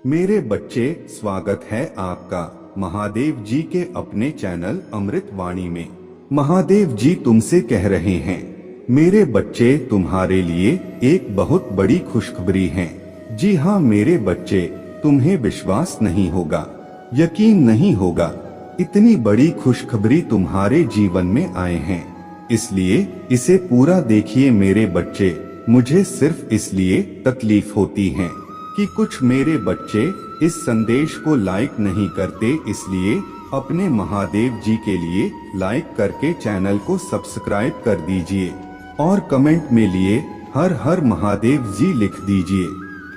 मेरे बच्चे, स्वागत है आपका महादेव जी के अपने चैनल अमृत वाणी में। महादेव जी तुमसे कह रहे हैं, मेरे बच्चे, तुम्हारे लिए एक बहुत बड़ी खुशखबरी है। जी हाँ मेरे बच्चे, तुम्हें विश्वास नहीं होगा, यकीन नहीं होगा, इतनी बड़ी खुशखबरी तुम्हारे जीवन में आए हैं। इसलिए इसे पूरा देखिए मेरे बच्चे। मुझे सिर्फ इसलिए तकलीफ होती है कि कुछ मेरे बच्चे इस संदेश को लाइक नहीं करते, इसलिए अपने महादेव जी के लिए लाइक करके चैनल को सब्सक्राइब कर दीजिए और कमेंट में लिए हर हर महादेव जी लिख दीजिए।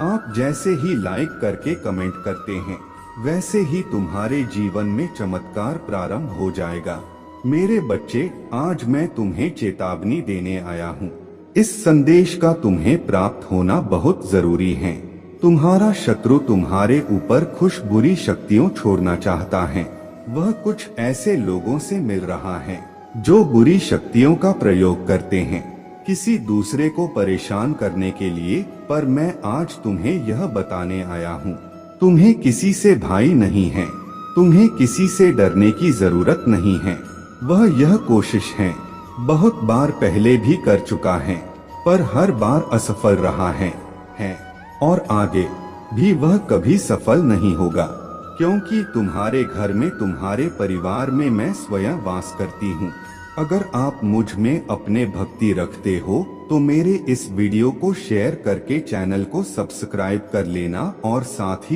आप जैसे ही लाइक करके कमेंट करते हैं, वैसे ही तुम्हारे जीवन में चमत्कार प्रारंभ हो जाएगा। मेरे बच्चे, आज मैं तुम्हें चेतावनी देने आया हूँ। इस संदेश का तुम्हें प्राप्त होना बहुत जरूरी है। तुम्हारा शत्रु तुम्हारे ऊपर खुश बुरी शक्तियों छोड़ना चाहता है। वह कुछ ऐसे लोगों से मिल रहा है जो बुरी शक्तियों का प्रयोग करते हैं किसी दूसरे को परेशान करने के लिए। पर मैं आज तुम्हें यह बताने आया हूँ, तुम्हें किसी से भय नहीं है, तुम्हें किसी से डरने की जरूरत नहीं है। वह यह कोशिश है बहुत बार पहले भी कर चुका है, पर हर बार असफल रहा है और आगे भी वह कभी सफल नहीं होगा, क्योंकि तुम्हारे घर में, तुम्हारे परिवार में मैं स्वयं वास करती हूँ। अगर आप मुझ में अपने भक्ति रखते हो तो मेरे इस वीडियो को शेयर करके चैनल को सब्सक्राइब कर लेना और साथ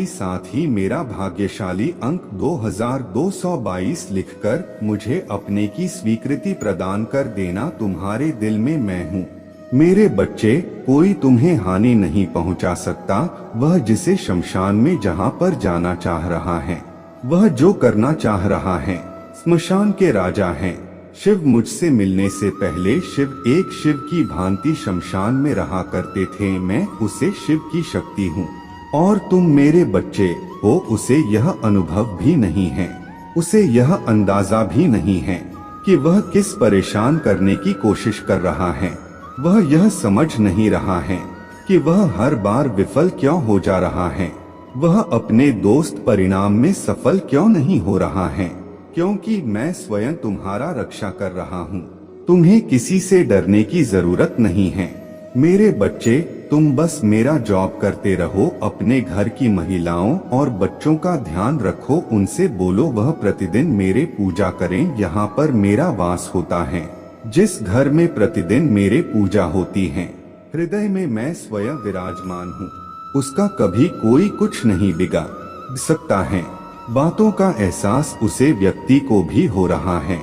ही मेरा भाग्यशाली अंक 2222 लिखकर मुझे अपने की स्वीकृति प्रदान कर देना। तुम्हारे दिल में मैं हूँ। मेरे बच्चे, कोई तुम्हें हानि नहीं पहुंचा सकता। वह जिसे शमशान में जहां पर जाना चाह रहा है, वह जो करना चाह रहा है, स्मशान के राजा हैं। शिव मुझसे मिलने से पहले एक शिव की भांति शमशान में रहा करते थे। मैं उसे शिव की शक्ति हूँ और तुम मेरे बच्चे हो, उसे यह अनुभव भी नहीं है, उसे यह अंदाजा भी नहीं है कि वह किस परेशान करने की कोशिश कर रहा है। वह यह समझ नहीं रहा है कि वह हर बार विफल क्यों हो जा रहा है। वह अपने दोस्त परिणाम में सफल क्यों नहीं हो रहा है, क्योंकि मैं स्वयं तुम्हारा रक्षा कर रहा हूँ। तुम्हें किसी से डरने की जरूरत नहीं है। मेरे बच्चे, तुम बस मेरा जॉब करते रहो, अपने घर की महिलाओं और बच्चों का ध्यान रखो, उनसे बोलो वह प्रतिदिन मेरे पूजा करें। यहाँ पर मेरा वास होता है। जिस घर में प्रतिदिन मेरे पूजा होती है, हृदय में मैं स्वयं विराजमान हूँ, उसका कभी कोई कुछ नहीं बिगाड़ सकता है। बातों का एहसास उसे व्यक्ति को भी हो रहा है,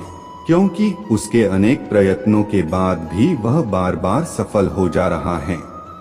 क्योंकि उसके अनेक प्रयत्नों के बाद भी वह बार बार सफल हो जा रहा है।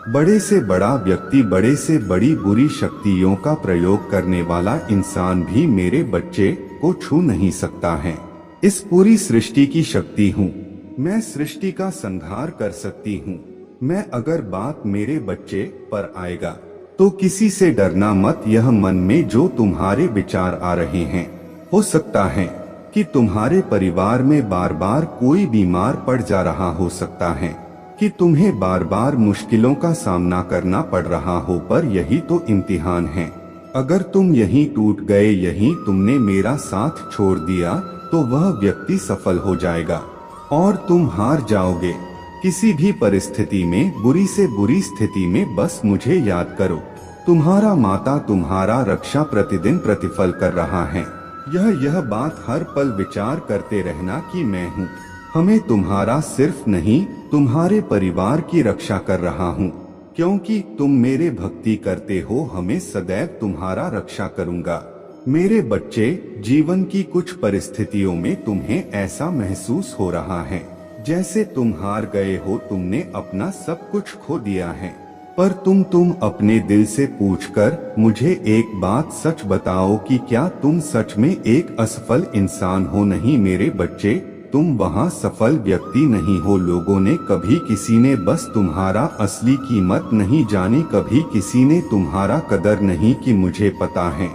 बड़े से बड़ा व्यक्ति, बड़े से बड़ी बुरी शक्तियों का प्रयोग करने वाला इंसान भी मेरे बच्चे को छू नहीं सकता है। इस पूरी सृष्टि की शक्ति हूँ मैं, सृष्टि का संहार कर सकती हूँ मैं। अगर बात मेरे बच्चे पर आएगा तो किसी से डरना मत। यह मन में जो तुम्हारे विचार आ रहे हैं, हो सकता है कि तुम्हारे परिवार में बार बार कोई बीमार पड़ जा रहा हो सकता है, कि तुम्हें बार बार मुश्किलों का सामना करना पड़ रहा हो, पर यही तो इम्तिहान है। अगर तुम यहीं टूट गए, यहीं तुमने मेरा साथ छोड़ दिया, तो वह व्यक्ति सफल हो जाएगा और तुम हार जाओगे। किसी भी परिस्थिति में, बुरी से बुरी स्थिति में बस मुझे याद करो। तुम्हारा माता, तुम्हारा रक्षा प्रतिदिन प्रतिफल कर रहा है। यह बात हर पल विचार करते रहना कि मैं हूँ। हमें तुम्हारा सिर्फ नहीं, तुम्हारे परिवार की रक्षा कर रहा हूँ, क्योंकि तुम मेरे भक्ति करते हो। हमें सदैव तुम्हारा रक्षा करूँगा। मेरे बच्चे, जीवन की कुछ परिस्थितियों में तुम्हें ऐसा महसूस हो रहा है जैसे तुम हार गए हो, तुमने अपना सब कुछ खो दिया है। पर तुम अपने दिल से पूछकर मुझे एक बात सच बताओ कि क्या तुम सच में एक असफल इंसान हो? नहीं मेरे बच्चे, तुम वहाँ सफल व्यक्ति नहीं हो। लोगों ने कभी, किसी ने बस तुम्हारा असली कीमत नहीं जानी, कभी किसी ने तुम्हारा कदर नहीं की। मुझे पता है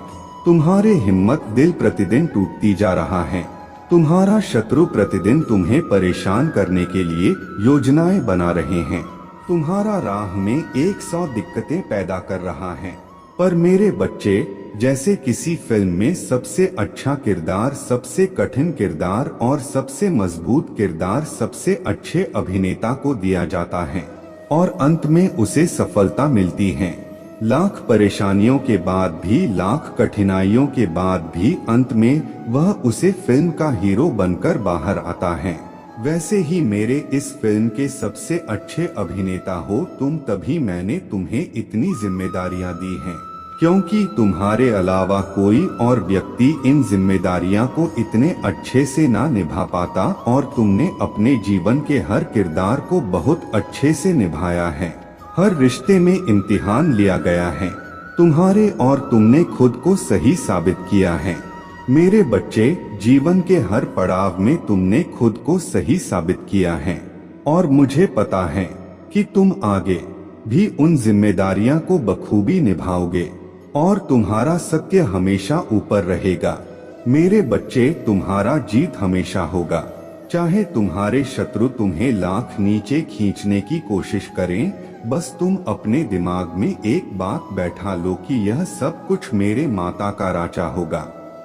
तुम्हारे हिम्मत दिल प्रतिदिन टूटती जा रहा है। तुम्हारा शत्रु प्रतिदिन तुम्हें परेशान करने के लिए योजनाएं बना रहे हैं। तुम्हारा राह में 100 दिक्कतें पैदा कर रहा है। पर मेरे बच्चे, जैसे किसी फिल्म में सबसे अच्छा किरदार, सबसे कठिन किरदार और सबसे मजबूत किरदार सबसे अच्छे अभिनेता को दिया जाता है और अंत में उसे सफलता मिलती है, लाख परेशानियों के बाद भी, लाख कठिनाइयों के बाद भी अंत में वह उसे फिल्म का हीरो बनकर बाहर आता है। वैसे ही मेरे इस फिल्म के सबसे अच्छे अभिनेता हो तुम, तभी मैंने तुम्हें इतनी जिम्मेदारियां दी हैं, क्योंकि तुम्हारे अलावा कोई और व्यक्ति इन जिम्मेदारियां को इतने अच्छे से ना निभा पाता और तुमने अपने जीवन के हर किरदार को बहुत अच्छे से निभाया है। हर रिश्ते में इम्तिहान लिया गया है तुम्हारे और तुमने खुद को सही साबित किया है। मेरे बच्चे, जीवन के हर पड़ाव में तुमने खुद को सही साबित किया है और मुझे पता है कि तुम आगे भी उन जिम्मेदारियां को बखूबी निभाओगे और तुम्हारा सत्य हमेशा ऊपर रहेगा। मेरे बच्चे, तुम्हारा जीत हमेशा होगा, चाहे तुम्हारे शत्रु तुम्हें लाख नीचे खींचने की कोशिश करें। बस तुम अपने दिमाग में एक बात बैठा लो कि यह सब कुछ मेरे माता का राचा होगा।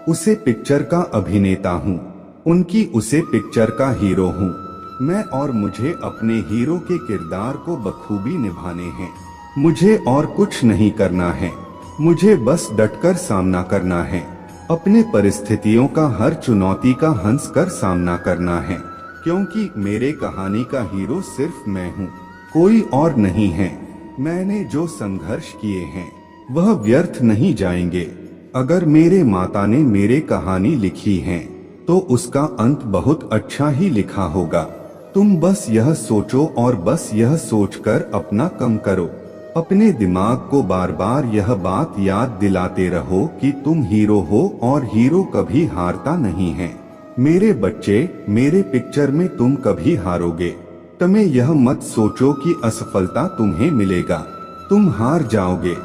उसे पिक्चर का अभिनेता हूँ, उनकी उसे पिक्चर का हीरो हूँ मैं, और मुझे अपने हीरो के किरदार को बखूबी निभाने हैं। मुझे और कुछ नहीं करना है, मुझे बस डटकर सामना करना है। अपने परिस्थितियों का, हर चुनौती का हंस कर सामना करना है, क्योंकि मेरे कहानी का हीरो सिर्फ मैं हूँ, कोई और नहीं है। मैंने जो संघर्ष किए हैं वह व्यर्थ नहीं जाएंगे। अगर मेरे माता ने मेरे कहानी लिखी है तो उसका अंत बहुत अच्छा ही लिखा होगा। तुम बस यह सोचो और बस यह सोचकर अपना कम करो। अपने दिमाग को बार बार यह बात याद दिलाते रहो कि तुम हीरो हो और हीरो कभी हारता नहीं है। मेरे बच्चे, मेरे पिक्चर में तुम कभी हारोगे। तुम्हें यह मत सोचो कि असफलता तुम्हें मिलेगा, तुम हार जाओगे,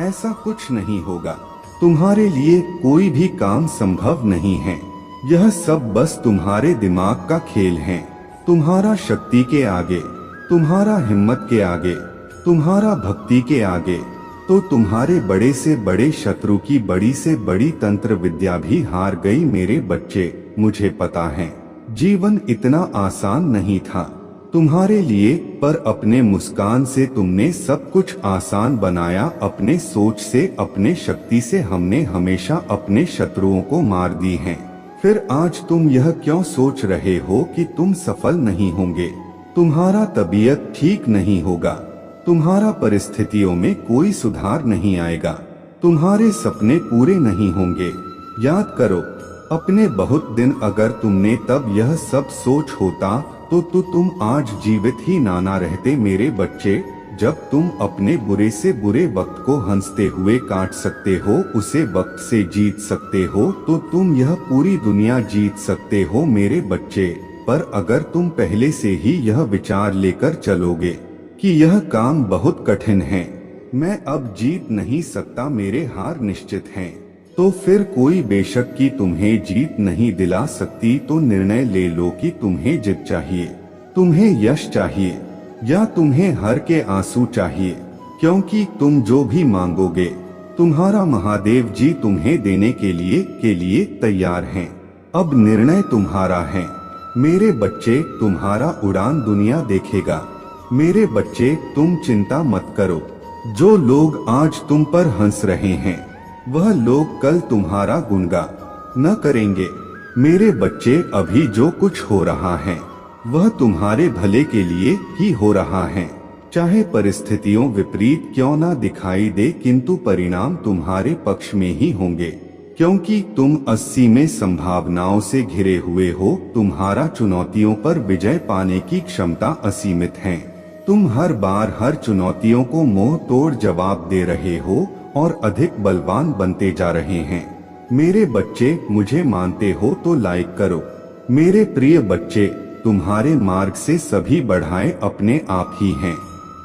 ऐसा कुछ नहीं होगा। तुम्हारे लिए कोई भी काम संभव नहीं है, यह सब बस तुम्हारे दिमाग का खेल है। तुम्हारा शक्ति के आगे, तुम्हारा हिम्मत के आगे, तुम्हारा भक्ति के आगे तो तुम्हारे बड़े से बड़े शत्रु की बड़ी से बड़ी तंत्र विद्या भी हार गई। मेरे बच्चे, मुझे पता है जीवन इतना आसान नहीं था तुम्हारे लिए, पर अपने मुस्कान से तुमने सब कुछ आसान बनाया। अपने सोच से, अपने शक्ति से हमने हमेशा अपने शत्रुओं को मार दी हैं। फिर आज तुम यह क्यों सोच रहे हो कि तुम सफल नहीं होंगे? तुम्हारा तबीयत ठीक नहीं होगा, तुम्हारा परिस्थितियों में कोई सुधार नहीं आएगा, तुम्हारे सपने पूरे नहीं होंगे। याद करो अपने बहुत दिन, अगर तुमने तब यह सब सोच होता तो तुम आज जीवित ही ना रहते। मेरे बच्चे, जब तुम अपने बुरे से बुरे वक्त को हंसते हुए काट सकते हो, उसे वक्त से जीत सकते हो, तो तुम यह पूरी दुनिया जीत सकते हो। मेरे बच्चे, पर अगर तुम पहले से ही यह विचार लेकर चलोगे कि यह काम बहुत कठिन है, मैं अब जीत नहीं सकता, मेरे हार निश्चित हैं, तो फिर कोई बेशक कि तुम्हें जीत नहीं दिला सकती। तो निर्णय ले लो कि तुम्हें जीत चाहिए, तुम्हें यश चाहिए या तुम्हें हर के आंसू चाहिए, क्योंकि तुम जो भी मांगोगे तुम्हारा महादेव जी तुम्हें देने के लिए तैयार हैं। अब निर्णय तुम्हारा है। मेरे बच्चे, तुम्हारा उड़ान दुनिया देखेगा। मेरे बच्चे, तुम चिंता मत करो। जो लोग आज तुम पर हंस रहे हैं वह लोग कल तुम्हारा गुणगान न करेंगे। मेरे बच्चे, अभी जो कुछ हो रहा है वह तुम्हारे भले के लिए ही हो रहा है, चाहे परिस्थितियों विपरीत क्यों ना दिखाई दे, किंतु परिणाम तुम्हारे पक्ष में ही होंगे, क्योंकि तुम 80 में संभावनाओं से घिरे हुए हो। तुम्हारा चुनौतियों पर विजय पाने की क्षमता असीमित है। तुम हर बार हर चुनौतियों को मुंह तोड़ जवाब दे रहे हो और अधिक बलवान बनते जा रहे हैं। मेरे बच्चे, मुझे मानते हो तो लाइक करो। मेरे प्रिय बच्चे, तुम्हारे मार्ग से सभी बढ़ाएं अपने आप ही हैं,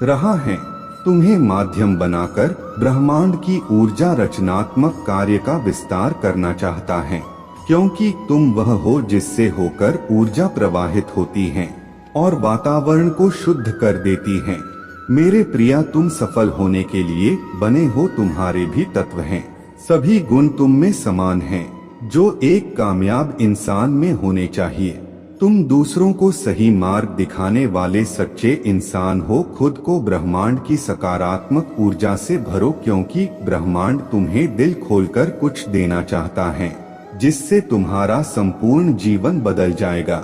रहा है तुम्हें माध्यम बनाकर ब्रह्मांड की ऊर्जा रचनात्मक कार्य का विस्तार करना चाहता है, क्योंकि तुम वह हो जिससे होकर ऊर्जा प्रवाहित होती है और वातावरण को शुद्ध कर देती है। मेरे प्रिया, तुम सफल होने के लिए बने हो, तुम्हारे भी तत्व हैं। सभी गुण तुम में समान हैं, जो एक कामयाब इंसान में होने चाहिए। तुम दूसरों को सही मार्ग दिखाने वाले सच्चे इंसान हो। खुद को ब्रह्मांड की सकारात्मक ऊर्जा से भरो, क्योंकि ब्रह्मांड तुम्हें दिल खोलकर कुछ देना चाहता है, जिससे तुम्हारा संपूर्ण जीवन बदल जाएगा।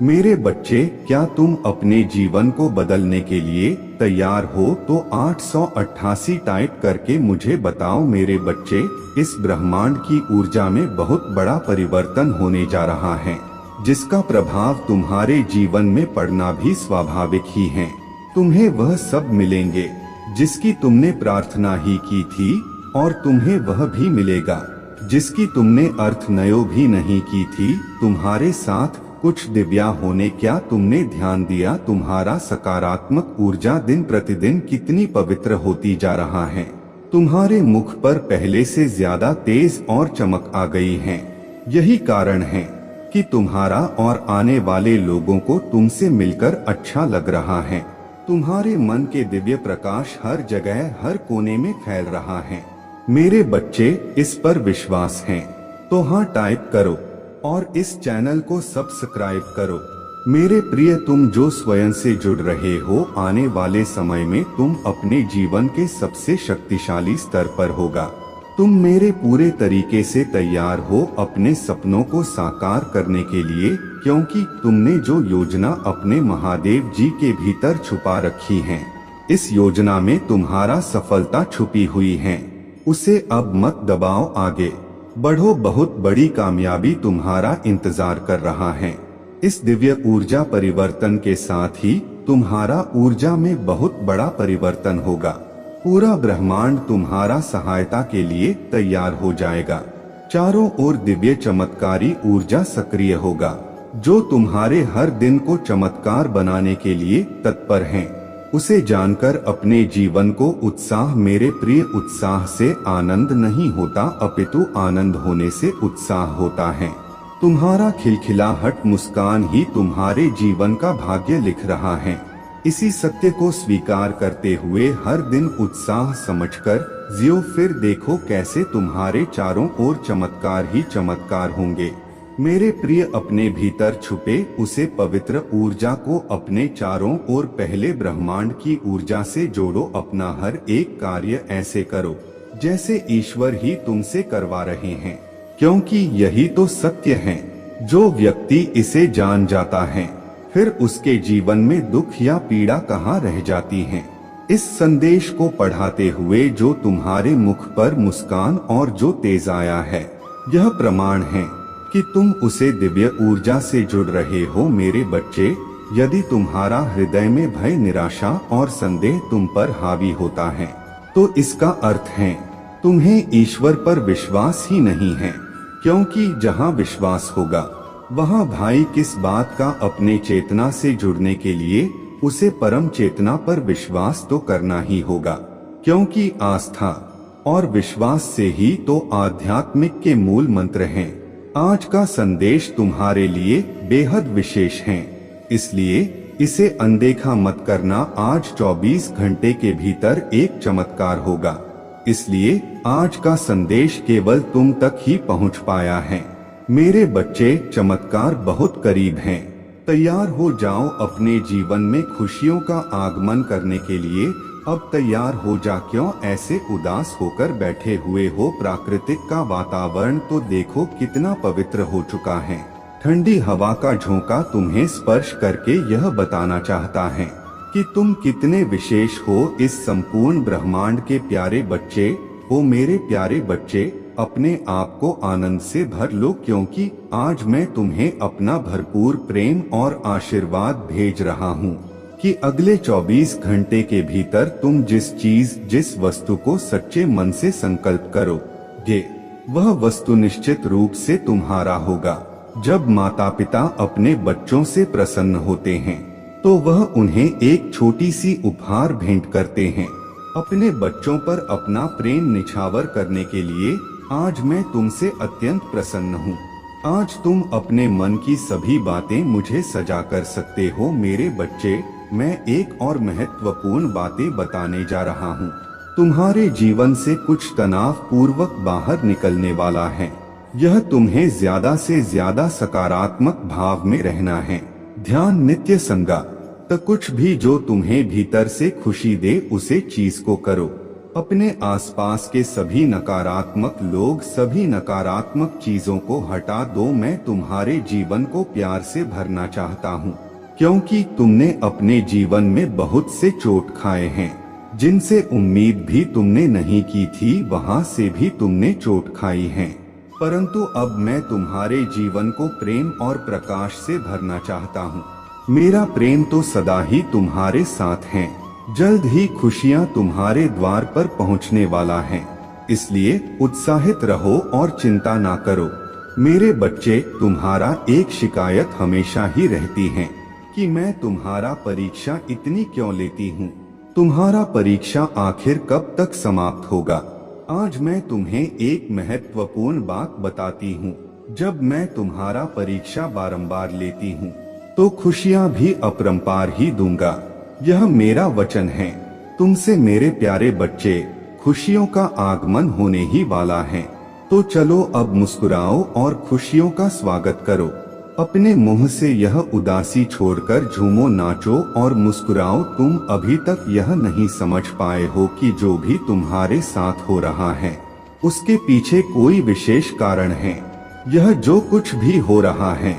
मेरे बच्चे, क्या तुम अपने जीवन को बदलने के लिए तैयार हो? तो 888 टाइप करके मुझे बताओ। मेरे बच्चे, इस ब्रह्मांड की ऊर्जा में बहुत बड़ा परिवर्तन होने जा रहा है, जिसका प्रभाव तुम्हारे जीवन में पड़ना भी स्वाभाविक ही है। तुम्हें वह सब मिलेंगे जिसकी तुमने प्रार्थना ही की थी, और तुम्हें वह भी मिलेगा जिसकी तुमने अर्थनयो भी नहीं की थी। तुम्हारे साथ कुछ दिव्या होने, क्या तुमने ध्यान दिया? तुम्हारा सकारात्मक ऊर्जा दिन प्रतिदिन कितनी पवित्र होती जा रहा है। तुम्हारे मुख पर पहले से ज्यादा तेज और चमक आ गई है। यही कारण है कि तुम्हारा और आने वाले लोगों को तुमसे मिलकर अच्छा लग रहा है। तुम्हारे मन के दिव्य प्रकाश हर जगह, हर कोने में फैल रहा है। मेरे बच्चे, इस पर विश्वास है तो हाँ टाइप करो और इस चैनल को सब्सक्राइब करो। मेरे प्रिय, तुम जो स्वयं से जुड़ रहे हो, आने वाले समय में तुम अपने जीवन के सबसे शक्तिशाली स्तर पर होगा। तुम मेरे पूरे तरीके से तैयार हो अपने सपनों को साकार करने के लिए, क्योंकि तुमने जो योजना अपने महादेव जी के भीतर छुपा रखी है, इस योजना में तुम्हारा सफलता छुपी हुई है। उसे अब मत दबाओ, आगे बढ़ो। बहुत बड़ी कामयाबी तुम्हारा इंतजार कर रहा है। इस दिव्य ऊर्जा परिवर्तन के साथ ही तुम्हारा ऊर्जा में बहुत बड़ा परिवर्तन होगा। पूरा ब्रह्मांड तुम्हारा सहायता के लिए तैयार हो जाएगा। चारों ओर दिव्य चमत्कारी ऊर्जा सक्रिय होगा, जो तुम्हारे हर दिन को चमत्कार बनाने के लिए तत्पर हैं। उसे जानकर अपने जीवन को उत्साह, मेरे प्रिय, उत्साह से आनंद नहीं होता, अपितु आनंद होने से उत्साह होता है। तुम्हारा खिलखिलाहट मुस्कान ही तुम्हारे जीवन का भाग्य लिख रहा है। इसी सत्य को स्वीकार करते हुए हर दिन उत्साह समझकर जियो, फिर देखो कैसे तुम्हारे चारों ओर चमत्कार ही चमत्कार होंगे। मेरे प्रिय, अपने भीतर छुपे उसे पवित्र ऊर्जा को अपने चारों ओर पहले ब्रह्मांड की ऊर्जा से जोड़ो। अपना हर एक कार्य ऐसे करो जैसे ईश्वर ही तुमसे करवा रहे हैं, क्योंकि यही तो सत्य है। जो व्यक्ति इसे जान जाता है, फिर उसके जीवन में दुख या पीड़ा कहाँ रह जाती है। इस संदेश को पढ़ाते हुए जो तुम्हारे मुख पर मुस्कान और जो तेज आया है, यह प्रमाण है कि तुम उसे दिव्य ऊर्जा से जुड़ रहे हो। मेरे बच्चे, यदि तुम्हारा हृदय में भय, निराशा और संदेह तुम पर हावी होता है, तो इसका अर्थ है तुम्हें ईश्वर पर विश्वास ही नहीं है, क्योंकि जहाँ विश्वास होगा वहाँ भाई किस बात का। अपने चेतना से जुड़ने के लिए उसे परम चेतना पर विश्वास तो करना ही होगा, क्योंकि आस्था और विश्वास से ही तो आध्यात्मिक के मूल मंत्र हैं। आज का संदेश तुम्हारे लिए बेहद विशेष है, इसलिए इसे अनदेखा मत करना। आज 24 घंटे के भीतर एक चमत्कार होगा, इसलिए आज का संदेश केवल तुम तक ही पहुंच पाया है। मेरे बच्चे, चमत्कार बहुत करीब है। तैयार हो जाओ अपने जीवन में खुशियों का आगमन करने के लिए। अब तैयार हो जा, क्यों ऐसे उदास होकर बैठे हुए हो? प्राकृतिक का वातावरण तो देखो कितना पवित्र हो चुका है। ठंडी हवा का झोंका तुम्हें स्पर्श करके यह बताना चाहता है कि तुम कितने विशेष हो इस संपूर्ण ब्रह्मांड के प्यारे बच्चे। ओ मेरे प्यारे बच्चे, अपने आप को आनंद से भर लो, क्योंकि आज मैं तुम्हें अपना भरपूर प्रेम और आशीर्वाद भेज रहा हूँ कि अगले 24 घंटे के भीतर तुम जिस चीज, जिस वस्तु को सच्चे मन से संकल्प करोगे, वह वस्तु निश्चित रूप से तुम्हारा होगा। जब माता पिता अपने बच्चों से प्रसन्न होते हैं, तो वह उन्हें एक छोटी सी उपहार भेंट करते हैं। अपने बच्चों पर अपना प्रेम निछावर करने के लिए आज मैं तुमसे अत्यंत प्रसन्न हूँ। आज तुम अपने मन की सभी बातें मुझे सजा कर सकते हो। मेरे बच्चे, मैं एक और महत्वपूर्ण बातें बताने जा रहा हूँ। तुम्हारे जीवन से कुछ तनाव पूर्वक बाहर निकलने वाला है। यह तुम्हें ज्यादा से ज्यादा सकारात्मक भाव में रहना है। ध्यान नित्य संगा, तो कुछ भी जो तुम्हें भीतर से खुशी दे उसे चीज को करो। अपने आसपास के सभी नकारात्मक लोग, सभी नकारात्मक चीजों को हटा दो। मैं तुम्हारे जीवन को प्यार से भरना चाहता हूँ, क्योंकि तुमने अपने जीवन में बहुत से चोट खाए हैं, जिनसे उम्मीद भी तुमने नहीं की थी, वहाँ से भी तुमने चोट खाई है। परंतु अब मैं तुम्हारे जीवन को प्रेम और प्रकाश से भरना चाहता हूँ। मेरा प्रेम तो सदा ही तुम्हारे साथ है। जल्द ही खुशियाँ तुम्हारे द्वार पर पहुँचने वाला है, इसलिए उत्साहित रहो और चिंता ना करो। मेरे बच्चे, तुम्हारा एक शिकायत हमेशा ही रहती है कि मैं तुम्हारा परीक्षा इतनी क्यों लेती हूँ। तुम्हारा परीक्षा आखिर कब तक समाप्त होगा? आज मैं तुम्हें एक महत्वपूर्ण बात बताती हूँ। जब मैं तुम्हारा परीक्षा बारंबार लेती हूँ तो खुशियाँ भी अपरंपार ही दूंगा। यह मेरा वचन है। तुमसे मेरे प्यारे बच्चे, खुशियों का आगमन होने ही वाला है। तो चलो अब मुस्कुराओ और खुशियों का स्वागत करो। अपने मुंह से यह उदासी छोड़कर झूमो, नाचो और मुस्कुराओ। तुम अभी तक यह नहीं समझ पाए हो कि जो भी तुम्हारे साथ हो रहा है उसके पीछे कोई विशेष कारण है। यह जो कुछ भी हो रहा है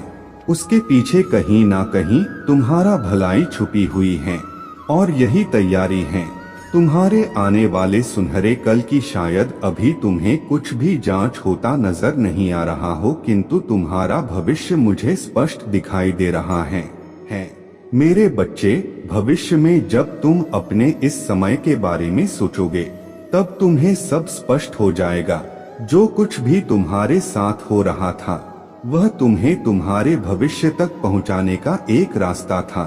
उसके पीछे कहीं ना कहीं तुम्हारा भलाई छुपी हुई है, और यही तैयारी है तुम्हारे आने वाले सुनहरे कल की। शायद अभी तुम्हें कुछ भी जांच होता नजर नहीं आ रहा हो, किंतु तुम्हारा भविष्य मुझे स्पष्ट दिखाई दे रहा है। मेरे बच्चे, भविष्य में जब तुम अपने इस समय के बारे में सोचोगे तब तुम्हें सब स्पष्ट हो जाएगा। जो कुछ भी तुम्हारे साथ हो रहा था वह तुम्हें तुम्हारे भविष्य तक पहुंचाने का एक रास्ता था।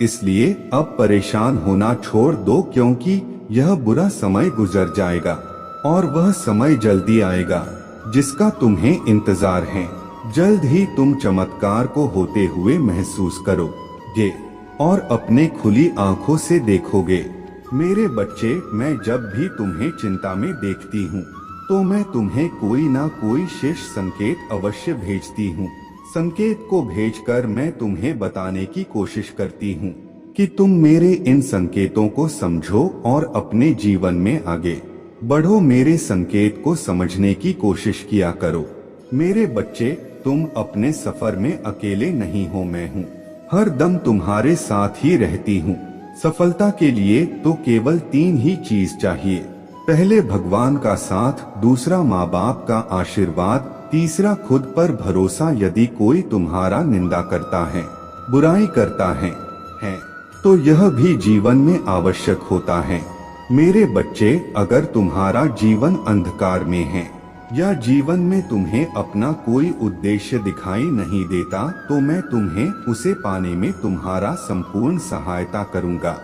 इसलिए अब परेशान होना छोड़ दो, क्योंकि यह बुरा समय गुजर जाएगा और वह समय जल्दी आएगा जिसका तुम्हें इंतजार है। जल्द ही तुम चमत्कार को होते हुए महसूस करोगे और अपने खुली आंखों से देखोगे। मेरे बच्चे, मैं जब भी तुम्हें चिंता में देखती हूँ तो मैं तुम्हें कोई ना कोई शेष संकेत अवश्य भेजती हूँ। संकेत को भेजकर मैं तुम्हें बताने की कोशिश करती हूँ कि तुम मेरे इन संकेतों को समझो और अपने जीवन में आगे बढ़ो। मेरे संकेत को समझने की कोशिश किया करो। मेरे बच्चे, तुम अपने सफर में अकेले नहीं हो। मैं हूँ, हर दम तुम्हारे साथ ही रहती हूँ। सफलता के लिए तो केवल 3 ही चीज चाहिए। पहले भगवान का साथ, दूसरा माँ बाप का आशीर्वाद, तीसरा खुद पर भरोसा। यदि कोई तुम्हारा निंदा करता है, बुराई करता है तो यह भी जीवन में आवश्यक होता है। मेरे बच्चे, अगर तुम्हारा जीवन अंधकार में है या जीवन में तुम्हें अपना कोई उद्देश्य दिखाई नहीं देता, तो मैं तुम्हें उसे पाने में तुम्हारा संपूर्ण सहायता करूँगा।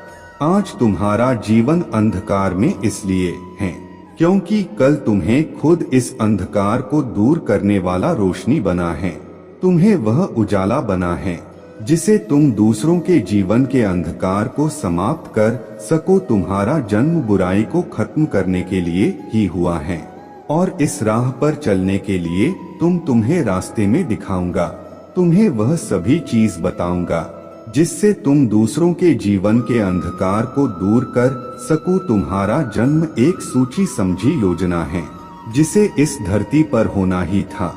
आज तुम्हारा जीवन अंधकार में इसलिए है क्योंकि कल तुम्हें खुद इस अंधकार को दूर करने वाला रोशनी बना है। तुम्हें वह उजाला बना है जिसे तुम दूसरों के जीवन के अंधकार को समाप्त कर सको। तुम्हारा जन्म बुराई को खत्म करने के लिए ही हुआ है और इस राह पर चलने के लिए तुम्हें रास्ते में दिखाऊंगा। तुम्हें वह सभी चीज बताऊंगा जिससे तुम दूसरों के जीवन के अंधकार को दूर कर सको। तुम्हारा जन्म एक सोची समझी योजना है जिसे इस धरती पर होना ही था।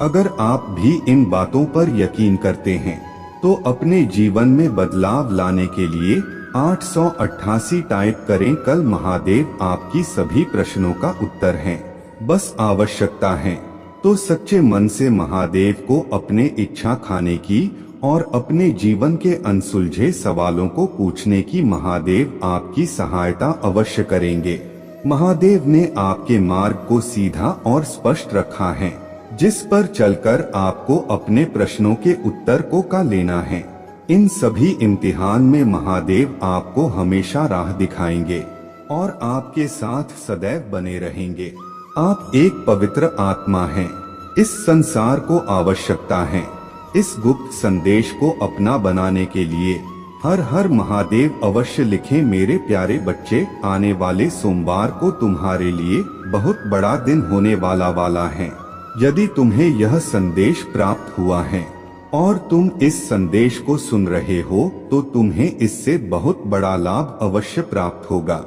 अगर आप भी इन बातों पर यकीन करते हैं तो अपने जीवन में बदलाव लाने के लिए 888 टाइप करें। कल महादेव आपकी सभी प्रश्नों का उत्तर है। बस आवश्यकता है तो सच्चे मन से महादेव को अपने इच्छा खाने की और अपने जीवन के अनसुलझे सवालों को पूछने की। महादेव आपकी सहायता अवश्य करेंगे। महादेव ने आपके मार्ग को सीधा और स्पष्ट रखा है, जिस पर चलकर आपको अपने प्रश्नों के उत्तर का लेना है। इन सभी इम्तिहान में महादेव आपको हमेशा राह दिखाएंगे और आपके साथ सदैव बने रहेंगे। आप एक पवित्र आत्मा हैं। इस संसार को आवश्यकता है इस गुप्त संदेश को अपना बनाने के लिए। हर हर महादेव अवश्य लिखें। मेरे प्यारे बच्चे, आने वाले सोमवार को तुम्हारे लिए बहुत बड़ा दिन होने वाला है। यदि तुम्हें यह संदेश प्राप्त हुआ है और तुम इस संदेश को सुन रहे हो तो तुम्हें इससे बहुत बड़ा लाभ अवश्य प्राप्त होगा।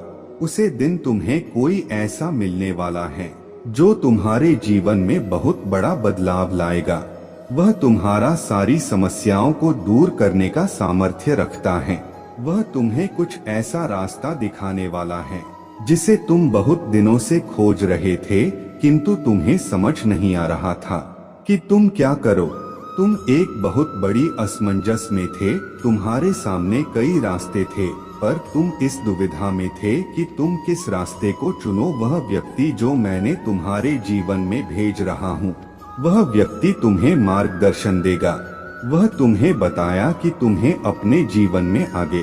उसे दिन तुम्हें कोई ऐसा मिलने वाला है जो तुम्हारे जीवन में बहुत बड़ा बदलाव लाएगा। वह तुम्हारा सारी समस्याओं को दूर करने का सामर्थ्य रखता है। वह तुम्हें कुछ ऐसा रास्ता दिखाने वाला है जिसे तुम बहुत दिनों से खोज रहे थे, किंतु तुम्हें समझ नहीं आ रहा था कि तुम क्या करो। तुम एक बहुत बड़ी असमंजस में थे। तुम्हारे सामने कई रास्ते थे, पर तुम इस दुविधा में थे कि तुम किस रास्ते को चुनो। वह व्यक्ति जो मैंने तुम्हारे जीवन में भेज रहा हूँ, वह व्यक्ति तुम्हें मार्गदर्शन देगा। वह तुम्हें बताया कि तुम्हें अपने जीवन में आगे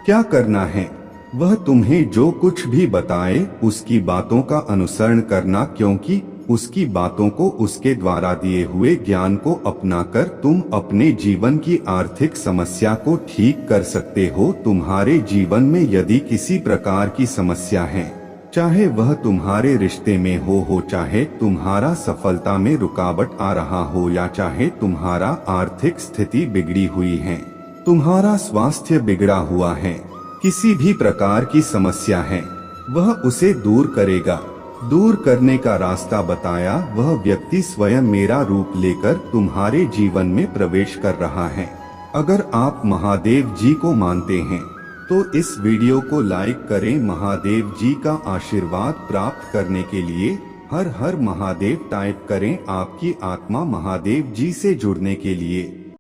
क्या करना है। वह तुम्हें जो कुछ भी बताए उसकी बातों का अनुसरण करना, क्योंकि उसकी बातों को, उसके द्वारा दिए हुए ज्ञान को अपनाकर तुम अपने जीवन की आर्थिक समस्या को ठीक कर सकते हो। तुम्हारे जीवन में यदि किसी प्रकार की समस्या है, चाहे वह तुम्हारे रिश्ते में हो चाहे तुम्हारा सफलता में रुकावट आ रहा हो, या चाहे तुम्हारा आर्थिक स्थिति बिगड़ी हुई है, तुम्हारा स्वास्थ्य बिगड़ा हुआ है, किसी भी प्रकार की समस्या है, वह उसे दूर करेगा। दूर करने का रास्ता बताया वह व्यक्ति स्वयं मेरा रूप लेकर तुम्हारे जीवन में प्रवेश कर रहा है। अगर आप महादेव जी को मानते हैं तो इस वीडियो को लाइक करें। महादेव जी का आशीर्वाद प्राप्त करने के लिए हर हर महादेव टाइप करें। आपकी आत्मा महादेव जी से जुड़ने के लिए